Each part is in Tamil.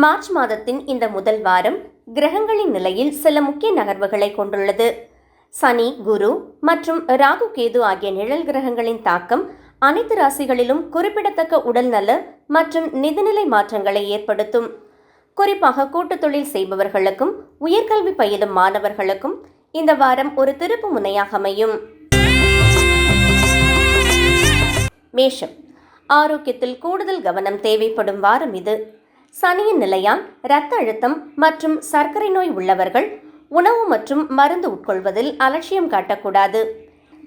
மார்ச் மாதத்தின் இந்த முதல் வாரம் கிரகங்களின் நிலையில் சில முக்கிய நகர்வுகளை கொண்டுள்ளது. சனி, குரு மற்றும் ராகு, கேது ஆகிய நிழல் கிரகங்களின் தாக்கம் அனைத்து ராசிகளிலும் குறிப்பிடத்தக்க உடல்நல மற்றும் நிதிநிலை மாற்றங்களை ஏற்படுத்தும். குறிப்பாக கூட்டு தொழில் செய்பவர்களுக்கும் உயர்கல்வி பயிலும் மாணவர்களுக்கும் இந்த வாரம் ஒரு திருப்பு முனையாக அமையும். மேஷம், ஆரோக்கியத்தில் கூடுதல் கவனம் தேவைப்படும் வாரம் இது. சனியின் நிலையால் இரத்த அழுத்தம் மற்றும் சர்க்கரை நோய் உள்ளவர்கள் உணவு மற்றும் மருந்து உட்கொள்வதில் அலட்சியம் காட்டக்கூடாது.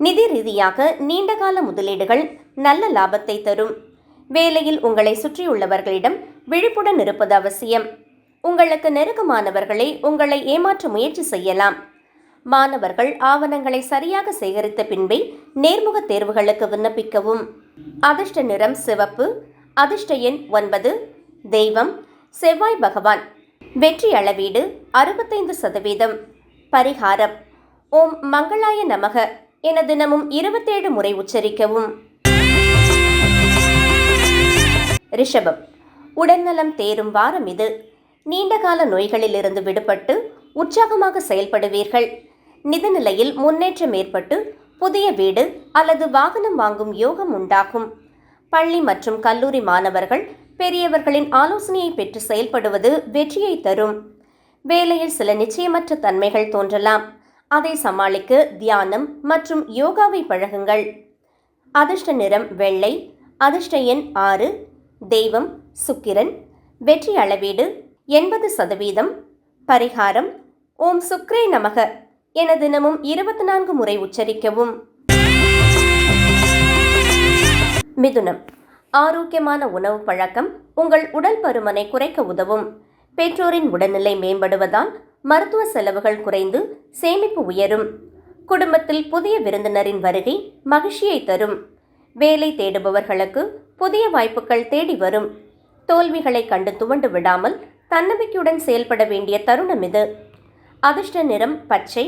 நிதி ரீதியாக நீண்டகால முதலீடுகள் நல்ல லாபத்தை தரும். வேலையில் உங்களை சுற்றியுள்ளவர்களிடம் விழிப்புடன் இருப்பது அவசியம். உங்களுக்கு நெருக்கமானவர்களை உங்களை ஏமாற்ற முயற்சி செய்யலாம். மாணவர்கள் ஆவணங்களை சரியாக சேகரித்த பின்பே நேர்முக தேர்வுகளுக்கு விண்ணப்பிக்கவும். அதிர்ஷ்ட நிறம் சிவப்பு. அதிர்ஷ்ட எண் 9. தெய்வம் செவ்வாய் பகவான். வெற்றி அளவீடு 65%. பரிகாரம் ஓம் மங்களாய நமக என தினமும் 27 முறை உச்சரிக்கவும். ரிஷபம், உடல்நலம் தேரும் வாரம் இது. நீண்டகால நோய்களிலிருந்து விடுபட்டு உற்சாகமாக செயல்படுவீர்கள். நிதிநிலையில் முன்னேற்றம் ஏற்பட்டு புதிய வீடு அல்லது வாகனம் வாங்கும் யோகம் உண்டாகும். பள்ளி மற்றும் கல்லூரி மாணவர்கள் பெரியவர்களின் ஆலோசனையை பெற்று செயல்படுவது வெற்றியை தரும். வேலையில் சில நிச்சயமற்ற தன்மைகள் தோன்றலாம். அதை சமாளிக்க தியானம் மற்றும் யோகாவை பழகுங்கள். அதிர்ஷ்ட நிறம் வெள்ளை. அதிர்ஷ்ட எண் 6. தெய்வம் சுக்கிரன். வெற்றி அளவீடு 80%. பரிகாரம் ஓம் சுக்ரே நமக என தினமும் 24 முறை உச்சரிக்கவும். மிதுனம், ஆரோக்கியமான உணவு பழக்கம் உங்கள் உடல் பருமனை குறைக்க உதவும். பெற்றோரின் உடல்நிலை மேம்படுவதால் மருத்துவ செலவுகள் குறைந்து சேமிப்பு உயரும். குடும்பத்தில் புதிய விருந்தினரின் வருகை மகிழ்ச்சியை தரும். வேலை தேடுபவர்களுக்கு புதிய வாய்ப்புகள் தேடி வரும். தோல்விகளை கண்டு துவண்டு விடாமல் தன்னம்பிக்கையுடன் செயல்பட வேண்டிய தருணம் இது. அதிர்ஷ்ட நிறம் பச்சை.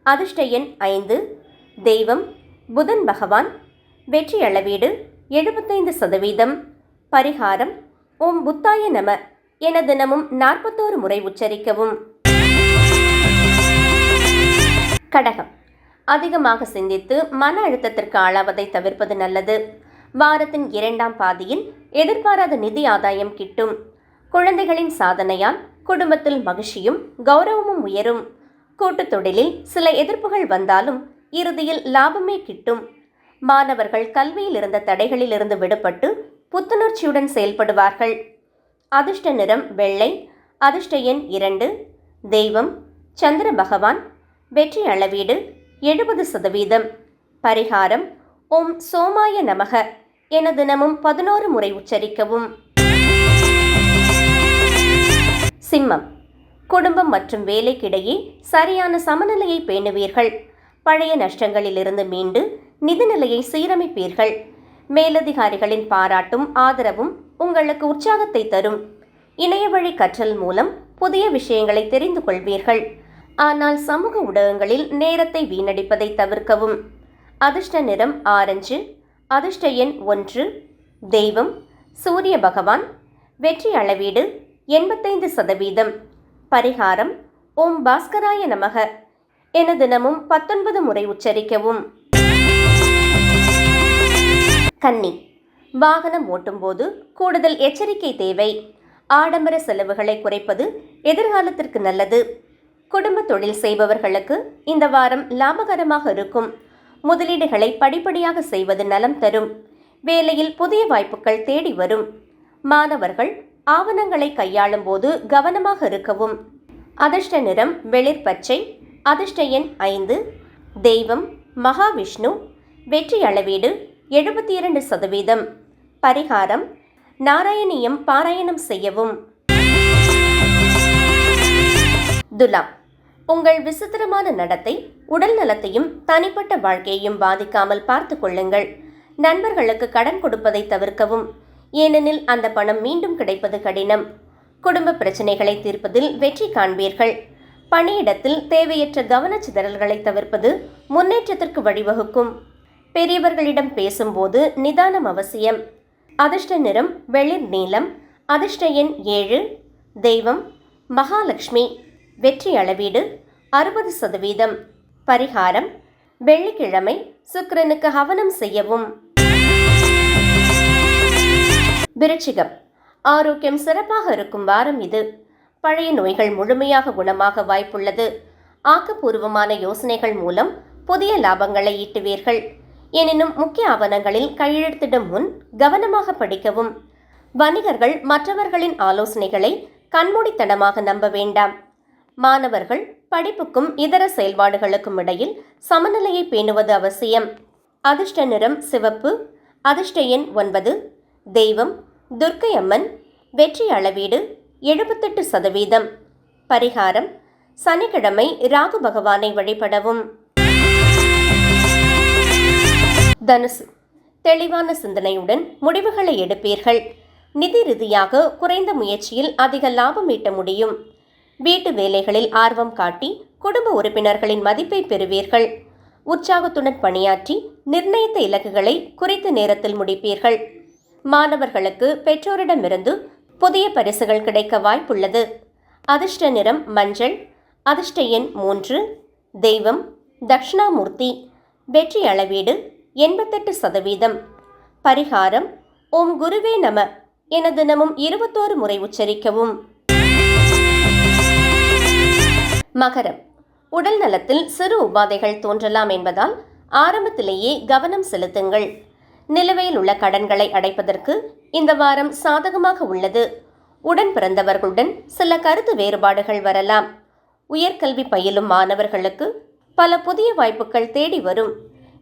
அதிர்ஷ்ட எண் 5. தெய்வம் புதன் பகவான். வெற்றி அளவீடு 75%. பரிகாரம் ஓம் புத்தாய நம என தினமும் 41 முறை உச்சரிக்கவும். கடகம், அதிகமாக சிந்தித்து மன அழுத்தத்திற்கு ஆளாவதை தவிர்ப்பது நல்லது. வாரத்தின் 2ஆம் பாதியில் எதிர்பாராத நிதி ஆதாயம் கிட்டும். குழந்தைகளின் சாதனையால் குடும்பத்தில் மகிழ்ச்சியும் கௌரவமும் உயரும். கூட்டுத் தொழிலில் சில எதிர்ப்புகள் வந்தாலும் இறுதியில் லாபமே கிட்டும். மாணவர்கள் கல்வியில் இருந்த தடைகளிலிருந்து விடுபட்டு புத்துணர்ச்சியுடன் செயல்படுவார்கள். அதிர்ஷ்ட நிறம் வெள்ளை. அதிர்ஷ்ட எண் 2. தெய்வம் சந்திர பகவான். வெற்றி அளவீடு 70%. பரிகாரம் ஓம் சோமாய நமக என தினமும் 11 முறை உச்சரிக்கவும். சிம்மம், குடும்பம் மற்றும் வேலைக்கிடையே சரியான சமநிலையை பேணுவீர்கள். பழைய நஷ்டங்களிலிருந்து மீண்டு நிதிநிலையை சீரமைப்பீர்கள். மேலதிகாரிகளின் பாராட்டும் ஆதரவும் உங்களுக்கு உற்சாகத்தை தரும். இணைய வழி கற்றல் மூலம் புதிய விஷயங்களை தெரிந்து கொள்வீர்கள். ஆனால் சமூக ஊடகங்களில் நேரத்தை வீணடிப்பதை தவிர்க்கவும். அதிர்ஷ்ட நிறம் ஆரஞ்சு. அதிர்ஷ்ட எண் 1. தெய்வம் சூரிய பகவான். வெற்றி அளவீடு 85%. பரிகாரம் ஓம் பாஸ்கராய நமக என தினமும் 19 முறை உச்சரிக்கவும். கன்னி, வாகனம் ஓட்டும்போது கூடுதல் எச்சரிக்கை தேவை. ஆடம்பர செலவுகளை குறைப்பது எதிர்காலத்திற்கு நல்லது. குடும்ப தொழில் செய்பவர்களுக்கு இந்த வாரம் லாபகரமாக இருக்கும். முதலீடுகளை படிப்படியாக செய்வது நலம் தரும். வேலையில் புதிய வாய்ப்புகள் தேடி வரும். மாணவர்கள் ஆவணங்களை கையாளும் போது கவனமாக இருக்கவும். அதிர்ஷ்ட நிறம் வெளிர் பச்சை. அதிர்ஷ்ட எண் 5. தெய்வம் மகாவிஷ்ணு. வெற்றி அளவீடு 72%. பரிகாரம் நாராயணியம் பாராயணம் செய்யவும். துலாம், உங்கள் விசித்திரமான நடத்தை உடல் நலத்தையும் தனிப்பட்ட வாழ்க்கையையும் பாதிக்காமல் பார்த்து கொள்ளுங்கள். நண்பர்களுக்கு கடன் கொடுப்பதை தவிர்க்கவும். ஏனெனில் அந்த பணம் மீண்டும் கிடைப்பது கடினம். குடும்ப பிரச்சனைகளை தீர்ப்பதில் வெற்றி காண்பீர்கள். பணியிடத்தில் தேவையற்ற கவனச்சிதறல்களை தவிர்ப்பது முன்னேற்றத்திற்கு வழிவகுக்கும். பெரியவர்களிடம் பேசும்போது நிதானம் அவசியம். அதிர்ஷ்ட நிறம் வெளிர் நீலம். அதிர்ஷ்ட எண் 7. தெய்வம் மகாலட்சுமி. வெற்றி அளவீடு 60%. பரிகாரம் வெள்ளிக்கிழமை சுக்கிரனுக்கு ஹவனம் செய்யவும். விருச்சிகம். ஆரோக்கியம் சிறப்பாக இருக்கும் வாரம் இது. பழைய நோய்கள் முழுமையாக குணமாக வாய்ப்புள்ளது. ஆக்கப்பூர்வமான யோசனைகள் மூலம் புதிய லாபங்களை ஈட்டுவீர்கள். எனினும் முக்கிய ஆவணங்களில் கையெழுத்திடும் முன் கவனமாக படிக்கவும். வணிகர்கள் மற்றவர்களின் ஆலோசனைகளை கண்மூடித்தனமாக நம்ப வேண்டாம். மாணவர்கள் படிப்புக்கும் இதர செயல்பாடுகளுக்கும் இடையில் சமநிலையை பேணுவது அவசியம். அதிர்ஷ்ட நிறம் சிவப்பு. அதிர்ஷ்ட எண் 9. தெய்வம் துர்க்கை அம்மன். வெற்றி அளவீடு 78%. பரிகாரம் சனிக்கிழமை ராகு பகவானை வழிபடவும். தனுசு. தெளிவான சிந்தனையுடன் முடிவுகளை எடுப்பீர்கள். நிதி ரீதியாக குறைந்த முயற்சியில் அதிக லாபம் ஈட்ட முடியும். வீட்டு வேலைகளில் ஆர்வம் காட்டி குடும்ப உறுப்பினர்களின் மதிப்பை பெறுவீர்கள். உற்சாகத்துடன் பணியாற்றி நிர்ணயித்த இலக்குகளை குறித்த நேரத்தில் முடிப்பீர்கள். மாணவர்களுக்கு பெற்றோரிடமிருந்து புதிய பரிசுகள் கிடைக்க வாய்ப்புள்ளது. அதிர்ஷ்ட நிறம் மஞ்சள். அதிர்ஷ்ட எண் 3. தெய்வம் தட்சிணாமூர்த்தி. வெற்றி அளவீடு 88%. பரிகாரம் ஓம் குருவே நம என தினமும் 21 முறை உச்சரிக்கவும். மகரம். உடல் நலத்தில் சிறு உபாதைகள் தோன்றலாம் என்பதால் ஆரம்பத்திலேயே கவனம் செலுத்துங்கள். நிலுவையில் உள்ள கடன்களை அடைப்பதற்கு இந்த வாரம் சாதகமாக உள்ளது. உடன் பிறந்தவர்களுடன் சில கருத்து வேறுபாடுகள் வரலாம். உயர்கல்வி பயிலும் மாணவர்களுக்கு பல புதிய வாய்ப்புகள் தேடி வரும்.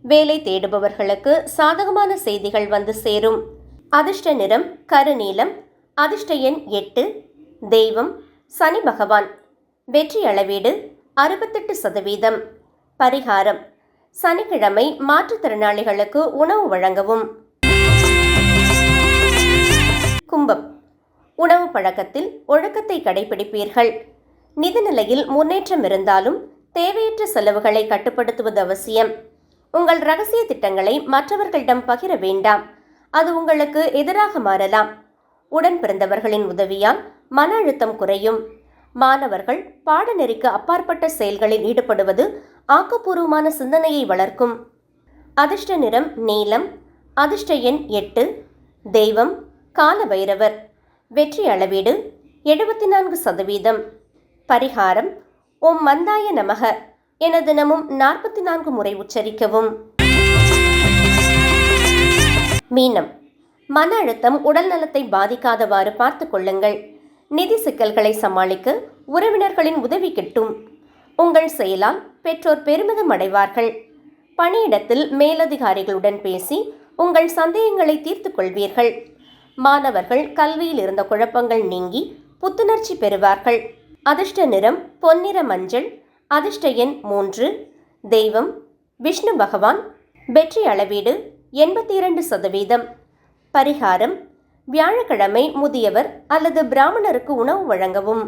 வேலை தேடுபவர்களுக்கு சாதகமான செய்திகள் வந்து சேரும். அதிர்ஷ்ட நிறம் கருநீலம். அதிர்ஷ்ட எண் 8. தெய்வம் சனி பகவான். வெற்றி அளவீடு 68%. பரிகாரம் சனிக்கிழமை மாற்றுத்திறனாளிகளுக்கு உணவு வழங்கவும். கும்பம். உணவு பழக்கத்தில் ஒழுக்கத்தை கடைபிடிப்பீர்கள். நிதிநிலையில் முன்னேற்றம் இருந்தாலும் தேவையற்ற செலவுகளை கட்டுப்படுத்துவது அவசியம். உங்கள் ரகசிய திட்டங்களை மற்றவர்களிடம் பகிர வேண்டாம். அது உங்களுக்கு எதிராக மாறலாம். உடன் பிறந்தவர்களின் உதவியால் மன அழுத்தம் குறையும். மாணவர்கள் பாடநெறிக்கு அப்பாற்பட்ட செயல்களில் ஈடுபடுவது ஆக்கப்பூர்வமான சிந்தனையை வளர்க்கும். அதிர்ஷ்ட நிறம் நீலம். அதிர்ஷ்ட எண் 8. தெய்வம் கால பைரவர். வெற்றி அளவீடு 74%. பரிகாரம் ஓம் மந்தாய நமக என தினமும் 44 முறை உச்சரிக்கவும். மீனம். மன அழுத்தம் உடல் நலத்தை பாதிக்காதவாறு பார்த்து கொள்ளுங்கள். நிதி சிக்கல்களை சமாளிக்க உறவினர்களின் உதவி கிட்டும். உங்கள் செயலால் பெற்றோர் பெருமிதம் அடைவார்கள். பணியிடத்தில் மேலதிகாரிகளுடன் பேசி உங்கள் சந்தேகங்களை தீர்த்து கொள்வீர்கள். மாணவர்கள் கல்வியில் இருந்த குழப்பங்கள் நீங்கி புத்துணர்ச்சி பெறுவார்கள். அதிர்ஷ்ட நிறம் பொன்னிற மஞ்சள். அதிர்ஷ்ட எண் 3. தெய்வம் விஷ்ணு பகவான். வெற்றி அளவீடு 82%. பரிகாரம் வியாழக்கிழமை முதியவர் அல்லது பிராமணருக்கு உணவு வழங்கவும்.